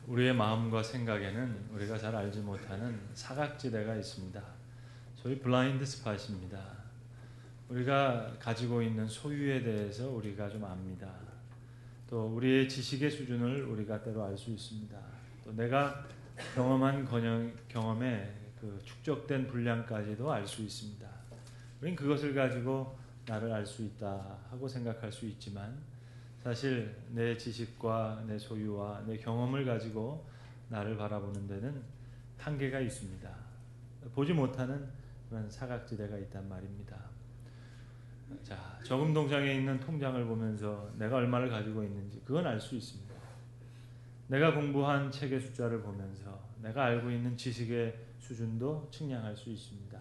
우리의 마음과 생각에는 우리가 잘 알지 못하는 사각지대가 있습니다. 소위 블라인드 스팟입니다. 우리가 가지고 있는 소유에 대해서 우리가 좀 압니다. 또 우리의 지식의 수준을 우리가 때로 알 수 있습니다. 또 내가 경험한 경험의 그 축적된 분량까지도 알 수 있습니다. 우리는 그것을 가지고 나를 알 수 있다 하고 생각할 수 있지만 사실 내 지식과 내 소유와 내 경험을 가지고 나를 바라보는 데는 한계가 있습니다. 보지 못하는 그런 사각지대가 있단 말입니다. 자, 저금통장에 있는 통장을 보면서 내가 얼마를 가지고 있는지 그건 알 수 있습니다. 내가 공부한 책의 숫자를 보면서 내가 알고 있는 지식의 수준도 측량할 수 있습니다.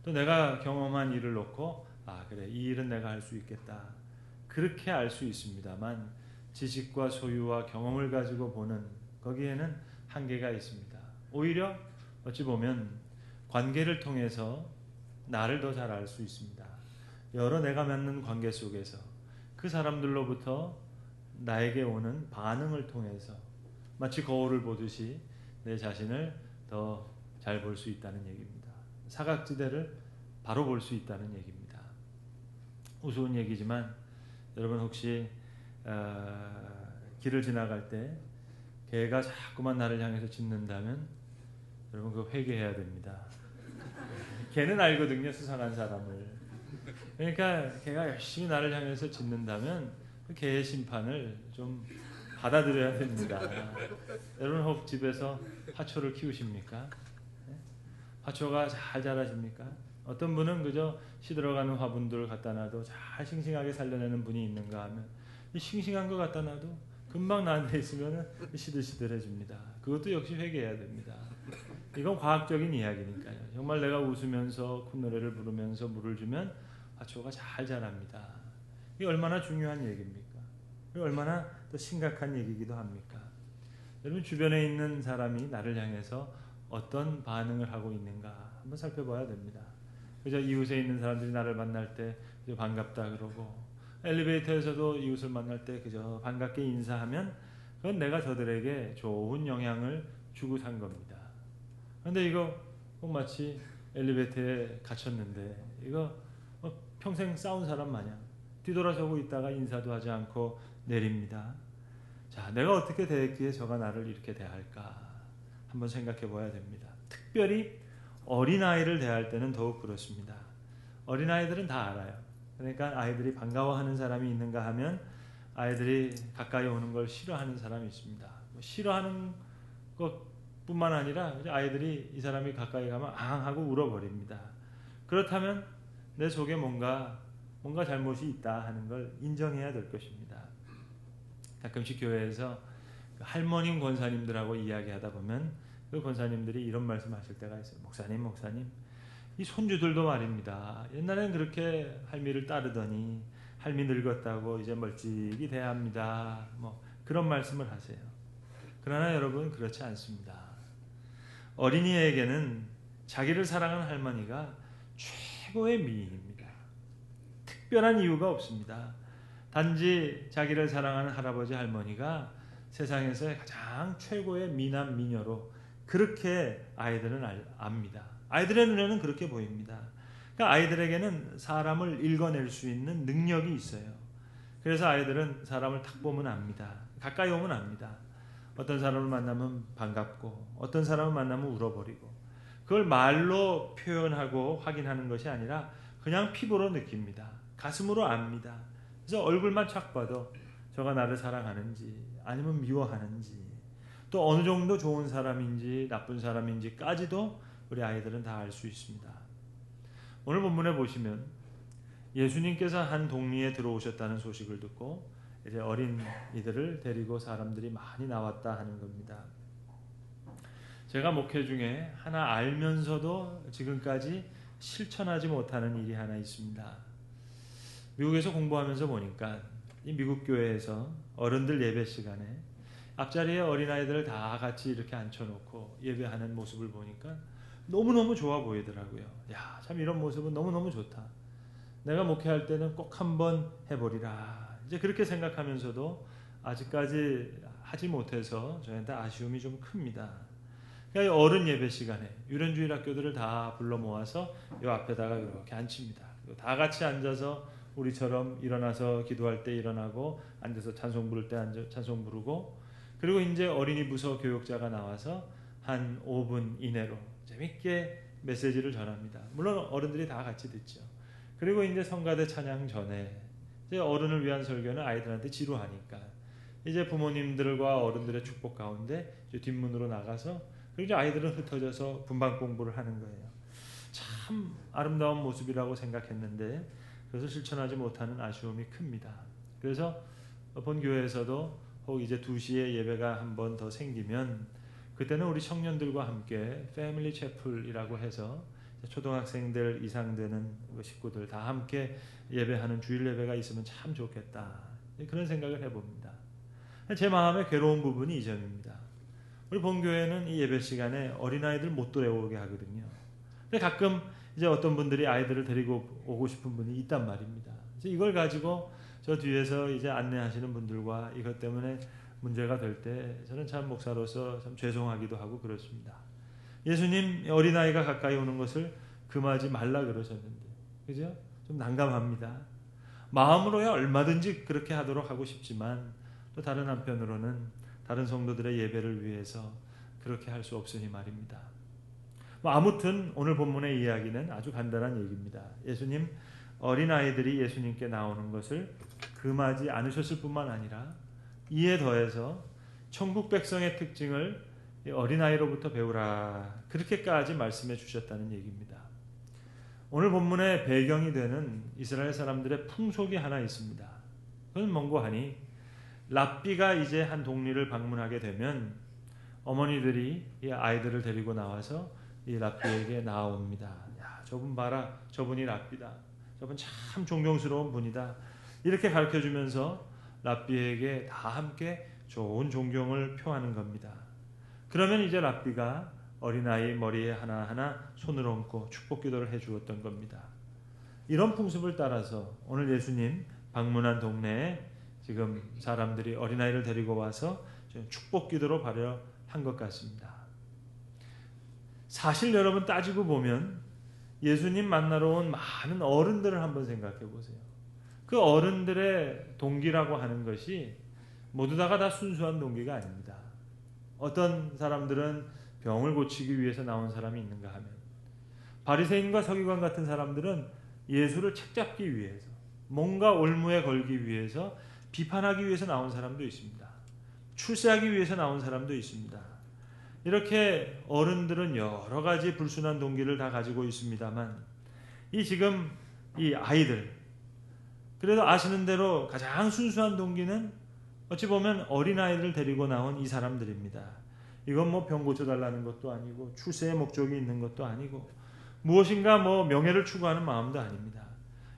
또 내가 경험한 일을 놓고 그래, 이 일은 내가 할 수 있겠다. 그렇게 알 수 있습니다만 지식과 소유와 경험을 가지고 보는 거기에는 한계가 있습니다. 오히려 어찌 보면 관계를 통해서 나를 더 잘 알 수 있습니다. 여러 내가 맺는 관계 속에서 그 사람들로부터 나에게 오는 반응을 통해서 마치 거울을 보듯이 내 자신을 더 잘 볼 수 있다는 얘기입니다. 사각지대를 바로 볼 수 있다는 얘기입니다. 우스운 얘기지만 여러분 혹시 길을 지나갈 때 개가 자꾸만 나를 향해서 짖는다면 여러분 그거 회개해야 됩니다. 개는 알거든요, 수상한 사람을. 그러니까 개가 열심히 나를 향해서 짖는다면 그 개의 심판을 좀 받아들여야 됩니다. 여러분 혹 집에서 화초를 키우십니까? 화초가 잘 자라십니까? 어떤 분은 그저 시들어가는 화분들을 갖다 놔도 잘 싱싱하게 살려내는 분이 있는가 하면 이 싱싱한 거 갖다 놔도 금방 나한테 있으면 시들시들해집니다. 그것도 역시 회개해야 됩니다. 이건 과학적인 이야기니까요. 정말 내가 웃으면서 콧노래를 부르면서 물을 주면 화초가 잘 자랍니다. 이게 얼마나 중요한 얘기입니까? 얼마나 또 심각한 얘기이기도 합니까? 여러분 주변에 있는 사람이 나를 향해서 어떤 반응을 하고 있는가 한번 살펴봐야 됩니다. 그저 이웃에 있는 사람들이 나를 만날 때 그저 반갑다 그러고 엘리베이터에서도 이웃을 만날 때 그저 반갑게 인사하면 그건 내가 저들에게 좋은 영향을 주고 산 겁니다. 그런데 이거 꼭 마치 엘리베이터에 갇혔는데 이거 평생 싸운 사람 마냥 뒤돌아서고 있다가 인사도 하지 않고 내립니다. 자, 내가 어떻게 대했기에 저가 나를 이렇게 대할까 한번 생각해 봐야 됩니다. 특별히 어린아이를 대할 때는 더욱 그렇습니다. 어린아이들은 다 알아요. 그러니까 아이들이 반가워하는 사람이 있는가 하면 아이들이 가까이 오는 걸 싫어하는 사람이 있습니다. 싫어하는 것뿐만 아니라 아이들이 이 사람이 가까이 가면 앙 하고 울어버립니다. 그렇다면 내 속에 뭔가 잘못이 있다 하는 걸 인정해야 될 것입니다. 가끔씩 교회에서 할머님 권사님들하고 이야기하다 보면 그 권사님들이 이런 말씀하실 때가 있어요. 목사님, 이 손주들도 말입니다. 옛날에는 그렇게 할미를 따르더니 할미 늙었다고 이제 멀찍이 대합니다. 그런 말씀을 하세요. 그러나 여러분 그렇지 않습니다. 어린이에게는 자기를 사랑하는 할머니가 최고의 미인입니다. 특별한 이유가 없습니다. 단지 자기를 사랑하는 할아버지 할머니가 세상에서의 가장 최고의 미남 미녀로 그렇게 아이들은 압니다. 아이들의 눈에는 그렇게 보입니다. 그러니까 아이들에게는 사람을 읽어낼 수 있는 능력이 있어요. 그래서 아이들은 사람을 탁 보면 압니다. 가까이 오면 압니다. 어떤 사람을 만나면 반갑고 어떤 사람을 만나면 울어버리고 그걸 말로 표현하고 확인하는 것이 아니라 그냥 피부로 느낍니다. 가슴으로 압니다. 그래서 얼굴만 착 봐도 저가 나를 사랑하는지 아니면 미워하는지 또 어느 정도 좋은 사람인지 나쁜 사람인지까지도 우리 아이들은 다 알 수 있습니다. 오늘 본문에 보시면 예수님께서 한 동리에 들어오셨다는 소식을 듣고 이제 어린이들을 데리고 사람들이 많이 나왔다 하는 겁니다. 제가 목회 중에 하나 알면서도 지금까지 실천하지 못하는 일이 하나 있습니다. 미국에서 공부하면서 보니까 이 미국 교회에서 어른들 예배 시간에 앞자리에 어린아이들을 다 같이 이렇게 앉혀놓고 예배하는 모습을 보니까 너무너무 좋아 보이더라고요. 야, 참 이런 모습은 너무너무 좋다. 내가 목회할 때는 꼭 한번 해보리라. 이제 그렇게 생각하면서도 아직까지 하지 못해서 저희한테 아쉬움이 좀 큽니다. 그러니까 어른 예배 시간에 유년주일 학교들을 다 불러 모아서 이 앞에다가 이렇게 앉힙니다. 그리고 다 같이 앉아서 우리처럼 일어나서 기도할 때 일어나고 앉아서 찬송 부를 때 찬송 부르고, 그리고 이제 어린이 부서 교육자가 나와서 한 5분 이내로 재밌게 메시지를 전합니다. 물론 어른들이 다 같이 듣죠. 그리고 이제 성가대 찬양 전에 이제 어른을 위한 설교는 아이들한테 지루하니까 이제 부모님들과 어른들의 축복 가운데 이제 뒷문으로 나가서, 그리고 이제 아이들은 흩어져서 분방 공부를 하는 거예요. 참 아름다운 모습이라고 생각했는데 그것을 실천하지 못하는 아쉬움이 큽니다. 그래서 본 교회에서도 혹 이제 2시에 예배가 한 번 더 생기면 그때는 우리 청년들과 함께 패밀리 채플이라고 해서 초등학생들 이상 되는 식구들 다 함께 예배하는 주일 예배가 있으면 참 좋겠다, 그런 생각을 해봅니다. 제 마음에 괴로운 부분이 이 점입니다. 우리 본교회는 이 예배 시간에 어린아이들 못 데려오게 하거든요. 근데 가끔 이제 어떤 분들이 아이들을 데리고 오고 싶은 분이 있단 말입니다. 이걸 가지고 저 뒤에서 이제 안내하시는 분들과 이것 때문에 문제가 될 때 저는 참 목사로서 참 죄송하기도 하고 그렇습니다. 예수님 어린아이가 가까이 오는 것을 금하지 말라 그러셨는데, 그죠? 좀 난감합니다. 마음으로야 얼마든지 그렇게 하도록 하고 싶지만 또 다른 한편으로는 다른 성도들의 예배를 위해서 그렇게 할 수 없으니 말입니다. 아무튼 오늘 본문의 이야기는 아주 간단한 얘기입니다. 예수님 어린아이들이 예수님께 나오는 것을 금하지 않으셨을 뿐만 아니라 이에 더해서 천국 백성의 특징을 어린아이로부터 배우라, 그렇게까지 말씀해 주셨다는 얘기입니다. 오늘 본문의 배경이 되는 이스라엘 사람들의 풍속이 하나 있습니다. 그건 뭔고 하니 랍비가 이제 한 동리를 방문하게 되면 어머니들이 이 아이들을 데리고 나와서 이 랍비에게 나옵니다. 야, 저분 봐라, 저분이 랍비다. 저분 참 존경스러운 분이다. 이렇게 가르쳐주면서 랍비에게 다 함께 좋은 존경을 표하는 겁니다. 그러면 이제 랍비가 어린아이 머리에 하나하나 손을 얹고 축복기도를 해주었던 겁니다. 이런 풍습을 따라서 오늘 예수님 방문한 동네에 지금 사람들이 어린아이를 데리고 와서 축복기도로 발효한 것 같습니다. 사실 여러분 따지고 보면 예수님 만나러 온 많은 어른들을 한번 생각해 보세요. 그 어른들의 동기라고 하는 것이 모두 다 순수한 동기가 아닙니다. 어떤 사람들은 병을 고치기 위해서 나온 사람이 있는가 하면, 바리새인과 서기관 같은 사람들은 예수를 책잡기 위해서, 뭔가 올무에 걸기 위해서, 비판하기 위해서 나온 사람도 있습니다. 출세하기 위해서 나온 사람도 있습니다. 이렇게 어른들은 여러 가지 불순한 동기를 다 가지고 있습니다만, 지금 이 아이들, 그래도 아시는 대로 가장 순수한 동기는 어찌 보면 어린아이를 데리고 나온 이 사람들입니다. 이건 뭐 병 고쳐달라는 것도 아니고 출세의 목적이 있는 것도 아니고 무엇인가 명예를 추구하는 마음도 아닙니다.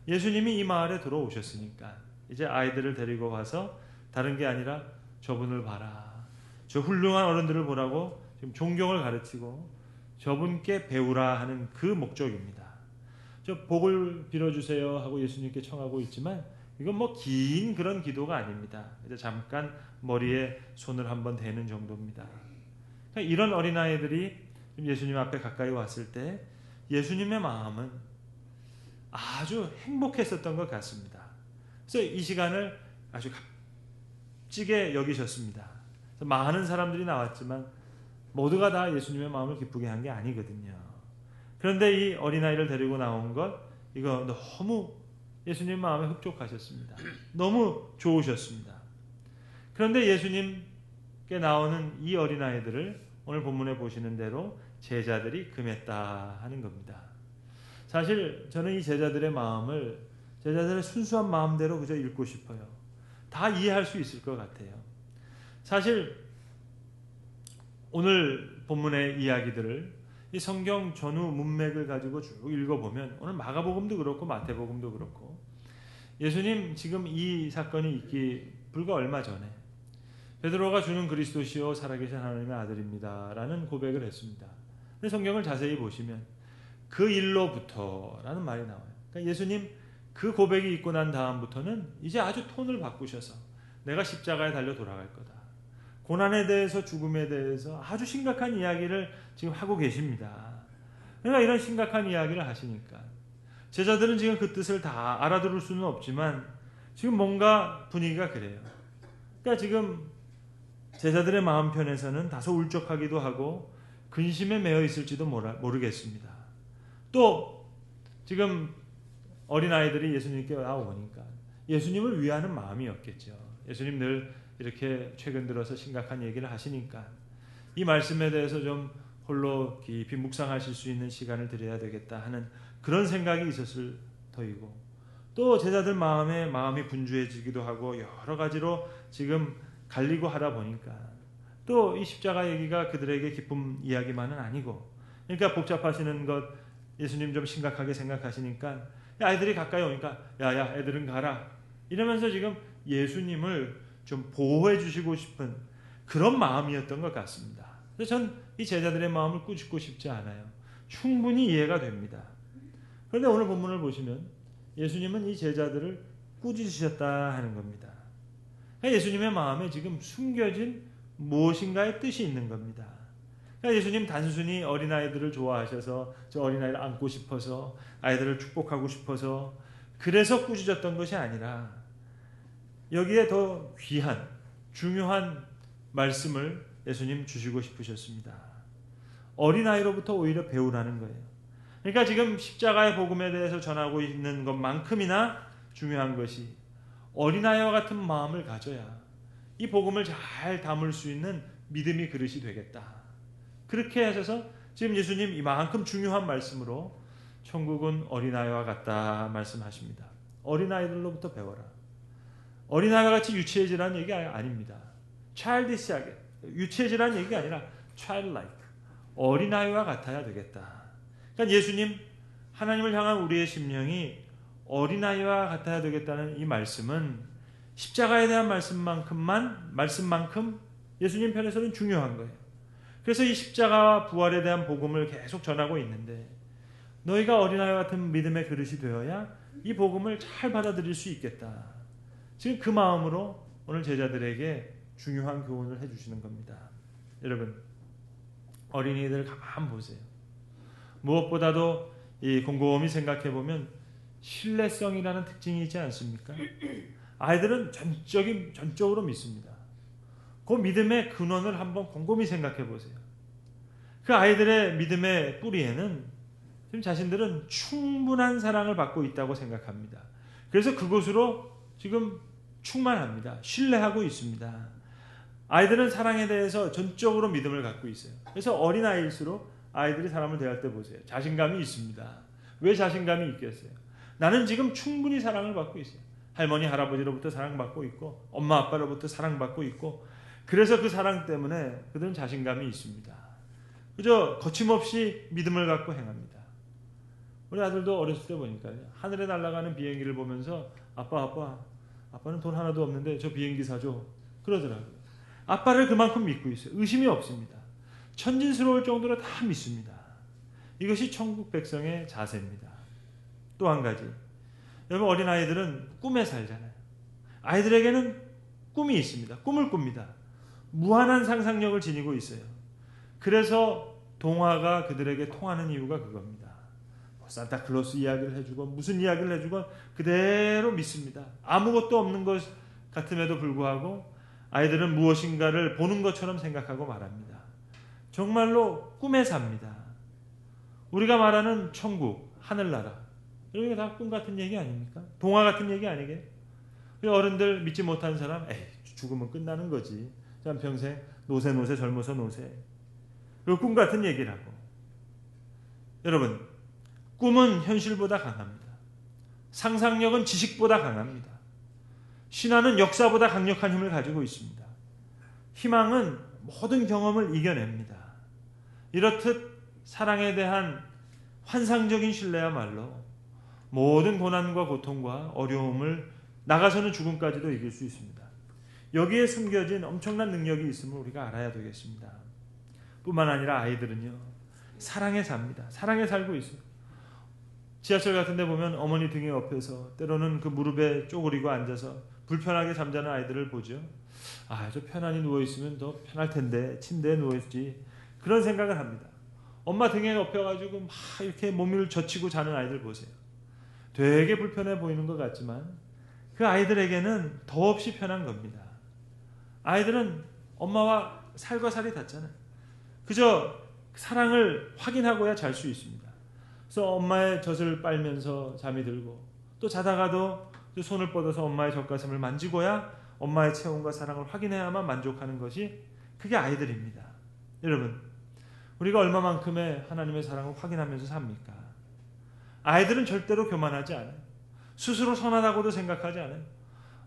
예수님이 이 마을에 들어오셨으니까 이제 아이들을 데리고 와서 다른 게 아니라 저분을 봐라, 저 훌륭한 어른들을 보라고 지금 존경을 가르치고 저분께 배우라 하는 그 목적입니다. 저 복을 빌어주세요 하고 예수님께 청하고 있지만 이건 긴 그런 기도가 아닙니다. 이제 잠깐 머리에 손을 한번 대는 정도입니다. 그러니까 이런 어린아이들이 예수님 앞에 가까이 왔을 때 예수님의 마음은 아주 행복했었던 것 같습니다. 그래서 이 시간을 아주 값지게 여기셨습니다. 많은 사람들이 나왔지만 모두가 다 예수님의 마음을 기쁘게 한 게 아니거든요. 그런데 이 어린아이를 데리고 나온 것, 이거 너무 예수님 마음에 흡족하셨습니다. 너무 좋으셨습니다. 그런데 예수님께 나오는 이 어린아이들을 오늘 본문에 보시는 대로 제자들이 금했다 하는 겁니다. 사실 저는 이 제자들의 마음을 제자들의 순수한 마음대로 그저 읽고 싶어요. 다 이해할 수 있을 것 같아요. 사실 오늘 본문의 이야기들을 이 성경 전후 문맥을 가지고 쭉 읽어보면 오늘 마가복음도 그렇고 마태복음도 그렇고 예수님 지금 이 사건이 있기 불과 얼마 전에 베드로가 주는 그리스도시요 살아계신 하나님의 아들입니다 라는 고백을 했습니다. 근데 성경을 자세히 보시면 그 일로부터 라는 말이 나와요. 그러니까 예수님 그 고백이 있고 난 다음부터는 이제 아주 톤을 바꾸셔서 내가 십자가에 달려 돌아갈 거다. 고난에 대해서, 죽음에 대해서 아주 심각한 이야기를 지금 하고 계십니다. 그러니까 이런 심각한 이야기를 하시니까 제자들은 지금 그 뜻을 다 알아들을 수는 없지만 지금 뭔가 분위기가 그래요. 그러니까 지금 제자들의 마음 편에서는 다소 울적하기도 하고 근심에 매여 있을지도 모르겠습니다. 또 지금 어린아이들이 예수님께 나오니까 예수님을 위하는 마음이었겠죠. 예수님 늘 이렇게 최근 들어서 심각한 얘기를 하시니까 이 말씀에 대해서 좀 홀로 깊이 묵상하실 수 있는 시간을 드려야 되겠다 하는 그런 생각이 있었을 터이고, 또 제자들 마음이 분주해지기도 하고 여러 가지로 지금 갈리고 하다 보니까 또 이 십자가 얘기가 그들에게 기쁨 이야기만은 아니고, 그러니까 복잡하시는 것 예수님 좀 심각하게 생각하시니까 아이들이 가까이 오니까 야야 애들은 가라 이러면서 지금 예수님을 좀 보호해 주시고 싶은 그런 마음이었던 것 같습니다. 그래서 전 이 제자들의 마음을 꾸짖고 싶지 않아요. 충분히 이해가 됩니다. 그런데 오늘 본문을 보시면 예수님은 이 제자들을 꾸짖으셨다 하는 겁니다. 그러니까 예수님의 마음에 지금 숨겨진 무엇인가의 뜻이 있는 겁니다. 그러니까 예수님 단순히 어린아이들을 좋아하셔서 저 어린아이를 안고 싶어서 아이들을 축복하고 싶어서 그래서 꾸짖었던 것이 아니라 여기에 더 귀한 중요한 말씀을 예수님 주시고 싶으셨습니다. 어린아이로부터 오히려 배우라는 거예요. 그러니까 지금 십자가의 복음에 대해서 전하고 있는 것만큼이나 중요한 것이 어린아이와 같은 마음을 가져야 이 복음을 잘 담을 수 있는 믿음의 그릇이 되겠다. 그렇게 하셔서 지금 예수님 이만큼 중요한 말씀으로 천국은 어린아이와 같다 말씀하십니다. 어린아이들로부터 배워라. 어린아이와 같이 유치해지라는 얘기 아닙니다. childish하게 유치해지라는 얘기가 아니라 childlike 어린아이와 같아야 되겠다. 그러니까 예수님 하나님을 향한 우리의 심령이 어린아이와 같아야 되겠다는 이 말씀은 십자가에 대한 말씀만큼 예수님 편에서는 중요한 거예요. 그래서 이 십자가와 부활에 대한 복음을 계속 전하고 있는데 너희가 어린아이와 같은 믿음의 그릇이 되어야 이 복음을 잘 받아들일 수 있겠다. 지금 그 마음으로 오늘 제자들에게 중요한 교훈을 해주시는 겁니다. 여러분 어린이들 가만 보세요. 무엇보다도 이 곰곰이 생각해 보면 신뢰성이라는 특징이 있지 않습니까? 아이들은 전적으로 믿습니다. 그 믿음의 근원을 한번 곰곰이 생각해 보세요. 그 아이들의 믿음의 뿌리에는 지금 자신들은 충분한 사랑을 받고 있다고 생각합니다. 그래서 그곳으로 지금 충만합니다. 신뢰하고 있습니다. 아이들은 사랑에 대해서 전적으로 믿음을 갖고 있어요. 그래서 어린아이일수록 아이들이 사람을 대할 때 보세요. 자신감이 있습니다. 왜 자신감이 있겠어요? 나는 지금 충분히 사랑을 받고 있어요. 할머니, 할아버지로부터 사랑받고 있고 엄마, 아빠로부터 사랑받고 있고 그래서 그 사랑 때문에 그들은 자신감이 있습니다. 그저 거침없이 믿음을 갖고 행합니다. 우리 아들도 어렸을 때 보니까요. 하늘에 날아가는 비행기를 보면서 아빠는 돈 하나도 없는데 저 비행기 사줘. 그러더라고요. 아빠를 그만큼 믿고 있어요. 의심이 없습니다. 천진스러울 정도로 다 믿습니다. 이것이 천국 백성의 자세입니다. 또 한 가지. 여러분 어린아이들은 꿈에 살잖아요. 아이들에게는 꿈이 있습니다. 꿈을 꿉니다. 무한한 상상력을 지니고 있어요. 그래서 동화가 그들에게 통하는 이유가 그겁니다. 산타클로스 이야기를 해주고 무슨 이야기를 해주고 그대로 믿습니다. 아무것도 없는 것 같음에도 불구하고 아이들은 무엇인가를 보는 것처럼 생각하고 말합니다. 정말로 꿈에 삽니다. 우리가 말하는 천국, 하늘나라 이런 게 다 꿈 같은 얘기 아닙니까? 동화 같은 얘기 아니게? 어른들 믿지 못한 사람 죽으면 끝나는 거지. 평생 노세 젊어서 노세. 그리고 꿈 같은 얘기를 하고. 여러분 꿈은 현실보다 강합니다. 상상력은 지식보다 강합니다. 신화는 역사보다 강력한 힘을 가지고 있습니다. 희망은 모든 경험을 이겨냅니다. 이렇듯 사랑에 대한 환상적인 신뢰야말로 모든 고난과 고통과 어려움을 나가서는 죽음까지도 이길 수 있습니다. 여기에 숨겨진 엄청난 능력이 있음을 우리가 알아야 되겠습니다. 뿐만 아니라 아이들은요. 사랑에 삽니다. 사랑에 살고 있어요. 지하철 같은 데 보면 어머니 등에 업혀서 때로는 그 무릎에 쪼그리고 앉아서 불편하게 잠자는 아이들을 보죠. 저 편안히 누워있으면 더 편할 텐데 침대에 누워있지, 그런 생각을 합니다. 엄마 등에 엎여가지고 막 이렇게 몸을 젖히고 자는 아이들 보세요. 되게 불편해 보이는 것 같지만 그 아이들에게는 더없이 편한 겁니다. 아이들은 엄마와 살과 살이 닿잖아요. 그저 사랑을 확인하고야 잘 수 있습니다. 그래서 엄마의 젖을 빨면서 잠이 들고, 또 자다가도 손을 뻗어서 엄마의 젖가슴을 만지고야 엄마의 체온과 사랑을 확인해야만 만족하는 것이, 그게 아이들입니다. 여러분, 우리가 얼마만큼의 하나님의 사랑을 확인하면서 삽니까? 아이들은 절대로 교만하지 않아요. 스스로 선하다고도 생각하지 않아요.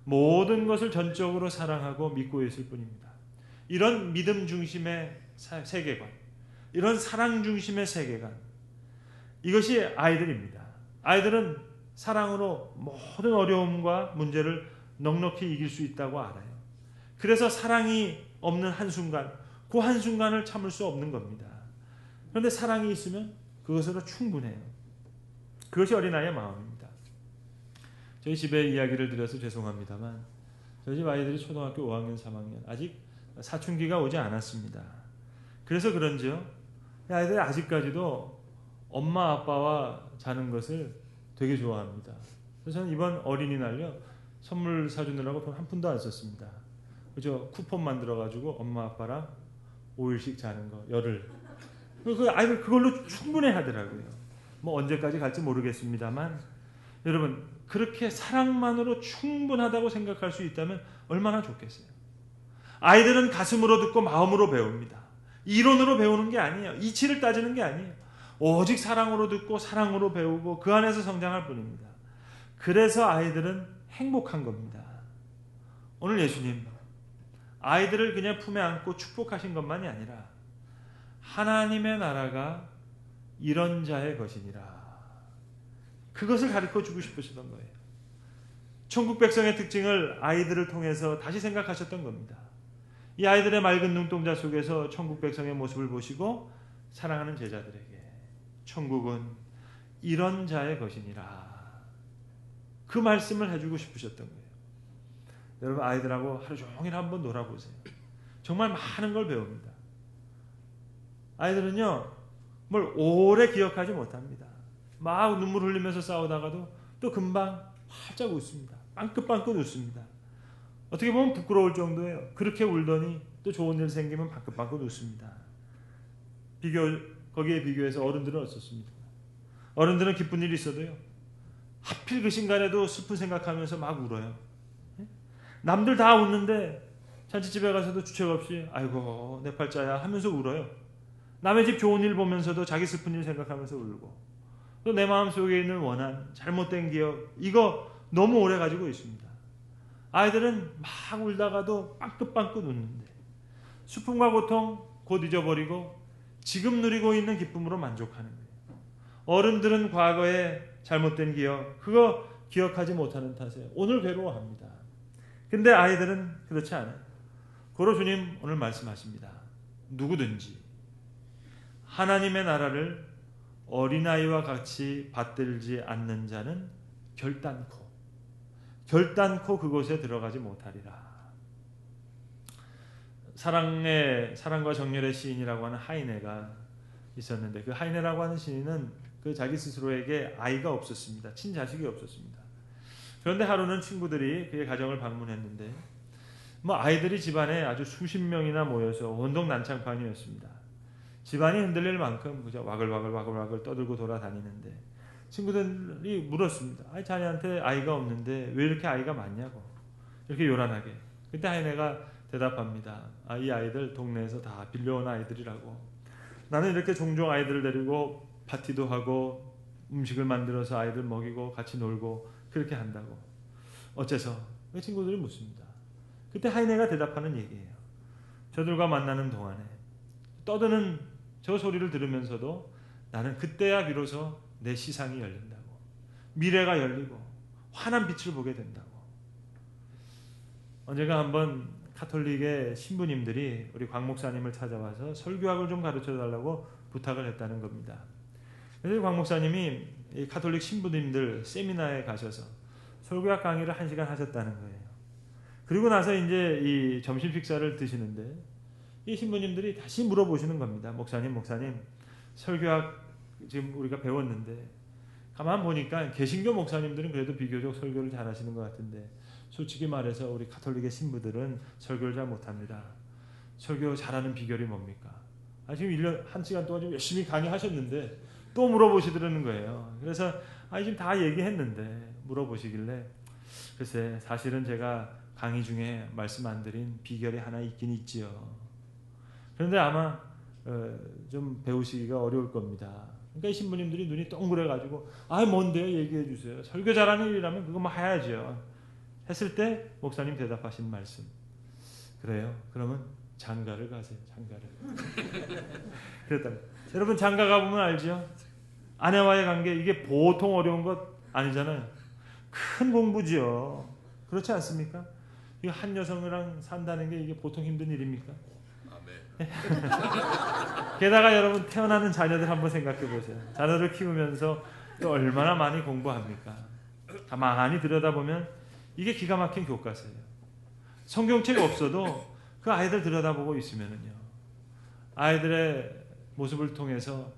모든 것을 전적으로 사랑하고 믿고 있을 뿐입니다. 이런 믿음 중심의 세계관, 이런 사랑 중심의 세계관, 이것이 아이들입니다. 아이들은 사랑으로 모든 어려움과 문제를 넉넉히 이길 수 있다고 알아요. 그래서 사랑이 없는 한순간, 그 한순간을 참을 수 없는 겁니다. 그런데 사랑이 있으면 그것으로 충분해요. 그것이 어린아이의 마음입니다. 저희 집에 이야기를 드려서 죄송합니다만, 저희 집 아이들이 초등학교 5학년, 3학년, 아직 사춘기가 오지 않았습니다. 그래서 그런지요, 아이들이 아직까지도 엄마 아빠와 자는 것을 되게 좋아합니다. 그래서 저는 이번 어린이날요, 선물 사주느라고 돈 한 푼도 안 썼습니다. 그저 쿠폰 만들어가지고 엄마 아빠랑 5일씩 자는 거, 열흘. 그 아이들 그걸로 충분해 하더라고요. 뭐 언제까지 갈지 모르겠습니다만, 여러분, 그렇게 사랑만으로 충분하다고 생각할 수 있다면 얼마나 좋겠어요. 아이들은 가슴으로 듣고 마음으로 배웁니다. 이론으로 배우는 게 아니에요. 이치를 따지는 게 아니에요. 오직 사랑으로 듣고 사랑으로 배우고 그 안에서 성장할 뿐입니다. 그래서 아이들은 행복한 겁니다. 오늘 예수님, 아이들을 그냥 품에 안고 축복하신 것만이 아니라 하나님의 나라가 이런 자의 것이니라, 그것을 가르쳐 주고 싶으시던 거예요. 천국 백성의 특징을 아이들을 통해서 다시 생각하셨던 겁니다. 이 아이들의 맑은 눈동자 속에서 천국 백성의 모습을 보시고 사랑하는 제자들에게 천국은 이런 자의 것이니라, 그 말씀을 해주고 싶으셨던 거예요. 여러분, 아이들하고 하루 종일 한번 놀아보세요. 정말 많은 걸 배웁니다. 아이들은요, 뭘 오래 기억하지 못합니다. 막 눈물 흘리면서 싸우다가도 또 금방 활짝 웃습니다. 빵긋빵긋 웃습니다. 어떻게 보면 부끄러울 정도예요. 그렇게 울더니 또 좋은 일 생기면 빵긋빵긋 웃습니다. 거기에 비교해서 어른들은 어떻습니까? 어른들은 기쁜 일이 있어도요, 하필 그 순간에도 슬픈 생각하면서 막 울어요. 남들 다 웃는데 잔치집에 가서도 주책 없이 아이고 내 팔자야 하면서 울어요. 남의 집 좋은 일 보면서도 자기 슬픈 일 생각하면서 울고, 또 내 마음속에 있는 원한, 잘못된 기억, 이거 너무 오래 가지고 있습니다. 아이들은 막 울다가도 빵긋빵긋 웃는데 슬픔과 고통 곧 잊어버리고 지금 누리고 있는 기쁨으로 만족하는 거예요. 어른들은 과거에 잘못된 기억, 그거 기억하지 못하는 탓에 오늘 괴로워합니다. 근데 아이들은 그렇지 않아요. 고로 주님 오늘 말씀하십니다. 누구든지 하나님의 나라를 어린아이와 같이 받들지 않는 자는 결단코 그곳에 들어가지 못하리라. 사랑과 정열의 시인이라고 하는 하이네가 있었는데, 그 하이네라고 하는 시인은 그 자기 스스로에게 아이가 없었습니다. 친자식이 없었습니다. 그런데 하루는 친구들이 그의 가정을 방문했는데 아이들이 집안에 아주 수십 명이나 모여서 온통 난장판이었습니다. 집안이 흔들릴 만큼 그저 와글와글 떠들고 돌아다니는데 친구들이 물었습니다. 자네한테 아이가 없는데 왜 이렇게 아이가 많냐고, 이렇게 요란하게. 그때 하이네가 대답합니다. 이 아이들 동네에서 다 빌려온 아이들이라고. 나는 이렇게 종종 아이들을 데리고 파티도 하고 음식을 만들어서 아이들 먹이고 같이 놀고 그렇게 한다고. 어째서? 그 친구들이 묻습니다. 그때 하이네가 대답하는 얘기예요. 저들과 만나는 동안에 떠드는 저 소리를 들으면서도 나는 그때야 비로소 내 시상이 열린다고, 미래가 열리고 환한 빛을 보게 된다고. 언젠가 한번 카톨릭의 신부님들이 우리 광 목사님을 찾아와서 설교학을 좀 가르쳐달라고 부탁을 했다는 겁니다. 그래서 광 목사님이 이 카톨릭 신부님들 세미나에 가셔서 설교학 강의를 1시간 하셨다는 거예요. 그리고 나서 이제 이 점심 식사를 드시는데 이 신부님들이 다시 물어보시는 겁니다. 목사님, 설교학 지금 우리가 배웠는데 가만 보니까 개신교 목사님들은 그래도 비교적 설교를 잘하시는 것 같은데 솔직히 말해서 우리 가톨릭의 신부들은 설교를 잘 못합니다. 설교 잘하는 비결이 뭡니까? 지금 1년 1시간 동안 좀 열심히 강의하셨는데 또 물어보시더라는 거예요. 그래서 지금 다 얘기했는데 물어보시길래 글쎄 사실은 제가 강의 중에 말씀 안 드린 비결이 하나 있긴 있지요. 그런데 아마 좀 배우시기가 어려울 겁니다. 그러니까 이 신부님들이 눈이 동그래가지고 뭔데요? 얘기해 주세요. 설교 잘하는 일이라면 그거 뭐 해야죠. 했을 때 목사님 대답하신 말씀. 그래요? 그러면 장가를 가세요. 장가를. 그랬다. 여러분 장가 가보면 알죠? 아내와의 관계 이게 보통 어려운 것 아니잖아요. 큰 공부지요. 그렇지 않습니까? 이거 한 여성이랑 산다는 게 이게 보통 힘든 일입니까? 게다가 여러분 태어나는 자녀들 한번 생각해 보세요. 자녀를 키우면서 얼마나 많이 공부합니까? 가만히 들여다보면 이게 기가 막힌 교과서예요. 성경책 없어도 그 아이들 들여다보고 있으면은요, 아이들의 모습을 통해서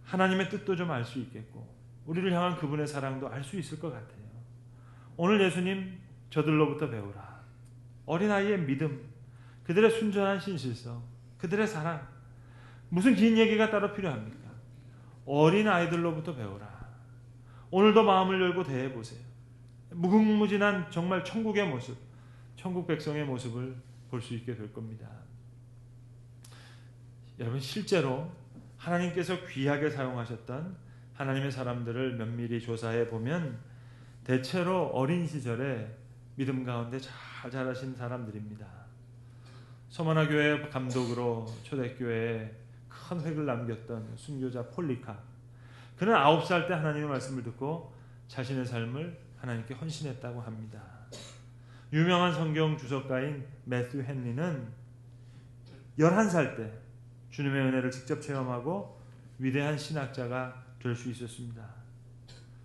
하나님의 뜻도 좀 알 수 있겠고 우리를 향한 그분의 사랑도 알 수 있을 것 같아요. 오늘 예수님 저들로부터 배우라. 어린아이의 믿음, 그들의 순전한 신실성, 그들의 사랑, 무슨 긴 얘기가 따로 필요합니까? 어린 아이들로부터 배우라. 오늘도 마음을 열고 대해보세요. 무궁무진한 정말 천국의 모습, 천국 백성의 모습을 볼 수 있게 될 겁니다. 여러분 실제로 하나님께서 귀하게 사용하셨던 하나님의 사람들을 면밀히 조사해 보면 대체로 어린 시절에 믿음 가운데 잘 자라신 사람들입니다. 서머나 교회 감독으로 초대교회에 큰 획을 남겼던 순교자 폴리카. 그는 9살 때 하나님의 말씀을 듣고 자신의 삶을 하나님께 헌신했다고 합니다. 유명한 성경 주석가인 매튜 헨리는 11살 때 주님의 은혜를 직접 체험하고 위대한 신학자가 될 수 있었습니다.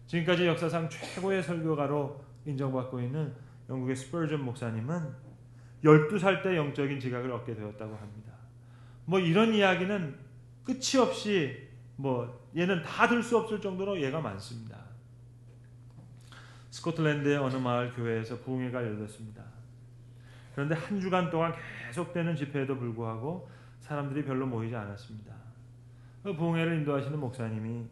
지금까지 역사상 최고의 설교가로 인정받고 있는 영국의 스퍼전 목사님은 12살 때 영적인 지각을 얻게 되었다고 합니다. 이런 이야기는 끝이 없이 얘는 다 들 수 없을 정도로 예가 많습니다. 스코틀랜드의 어느 마을 교회에서 부흥회가 열렸습니다. 그런데 한 주간 동안 계속되는 집회에도 불구하고 사람들이 별로 모이지 않았습니다. 그 부흥회를 인도하시는 목사님이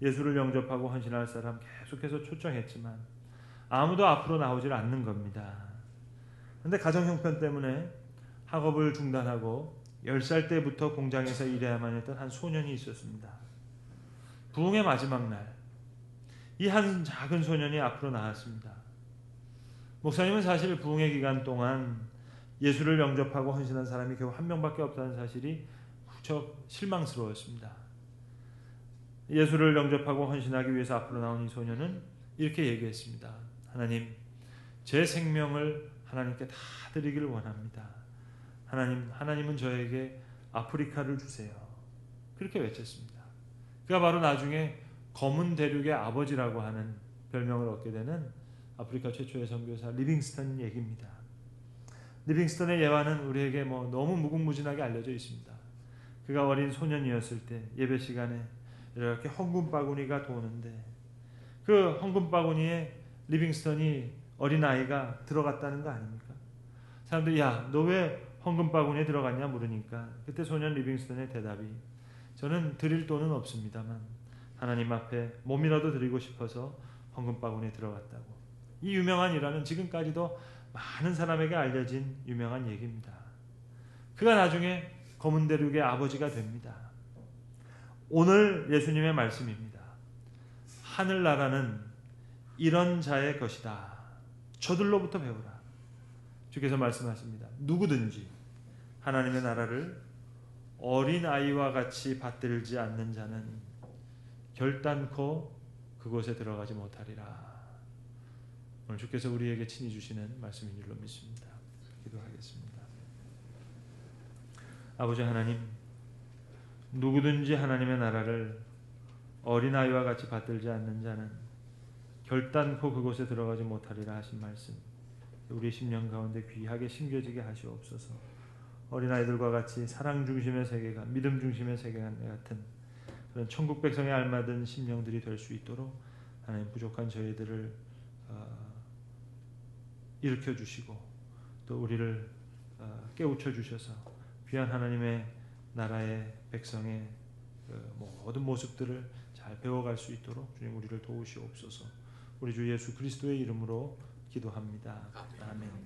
예수를 영접하고 헌신할 사람 계속해서 초청했지만 아무도 앞으로 나오질 않는 겁니다. 그런데 가정 형편 때문에 학업을 중단하고 10살 때부터 공장에서 일해야만 했던 한 소년이 있었습니다. 부흥의 마지막 날, 이 한 작은 소년이 앞으로 나왔습니다. 목사님은 사실 부흥의 기간 동안 예수를 영접하고 헌신한 사람이 겨우 한 명밖에 없다는 사실이 무척 실망스러웠습니다. 예수를 영접하고 헌신하기 위해서 앞으로 나온 이 소년은 이렇게 얘기했습니다. 하나님, 제 생명을 하나님께 다 드리기를 원합니다. 하나님은 저에게 아프리카를 주세요. 그렇게 외쳤습니다. 그가 바로 나중에 검은 대륙의 아버지라고 하는 별명을 얻게 되는 아프리카 최초의 선교사 리빙스턴 얘기입니다. 리빙스턴의 예화는 우리에게 너무 무궁무진하게 알려져 있습니다. 그가 어린 소년이었을 때 예배 시간에 이렇게 헌금 바구니가 도는데 그 헌금 바구니에 리빙스턴이 어린아이가 들어갔다는 거 아닙니까? 사람들이 너 왜 헌금 바구니에 들어갔냐 물으니까 그때 소년 리빙스턴의 대답이 저는 드릴 돈은 없습니다만 하나님 앞에 몸이라도 드리고 싶어서 헌금 바구니에 들어갔다고. 이 유명한 일화는 지금까지도 많은 사람에게 알려진 유명한 얘기입니다. 그가 나중에 검은 대륙의 아버지가 됩니다. 오늘 예수님의 말씀입니다. 하늘나라는 이런 자의 것이다. 저들로부터 배우라. 주께서 말씀하십니다. 누구든지 하나님의 나라를 어린아이와 같이 받들지 않는 자는 결단코 그곳에 들어가지 못하리라. 오늘 주께서 우리에게 친히 주시는 말씀인 줄로 믿습니다. 기도하겠습니다. 아버지 하나님, 누구든지 하나님의 나라를 어린아이와 같이 받들지 않는 자는 결단코 그곳에 들어가지 못하리라 하신 말씀, 우리 심령 가운데 귀하게 심겨지게 하시옵소서. 어린아이들과 같이 사랑 중심의 세계관, 믿음 중심의 세계관 같은 그런 천국 백성에 알맞은 심령들이 될 수 있도록 하나님 부족한 저희들을 일으켜 주시고 또 우리를 깨우쳐 주셔서 귀한 하나님의 나라의 백성의 모든 모습들을 잘 배워갈 수 있도록 주님 우리를 도우시옵소서. 우리 주 예수 그리스도의 이름으로 기도합니다. 아멘.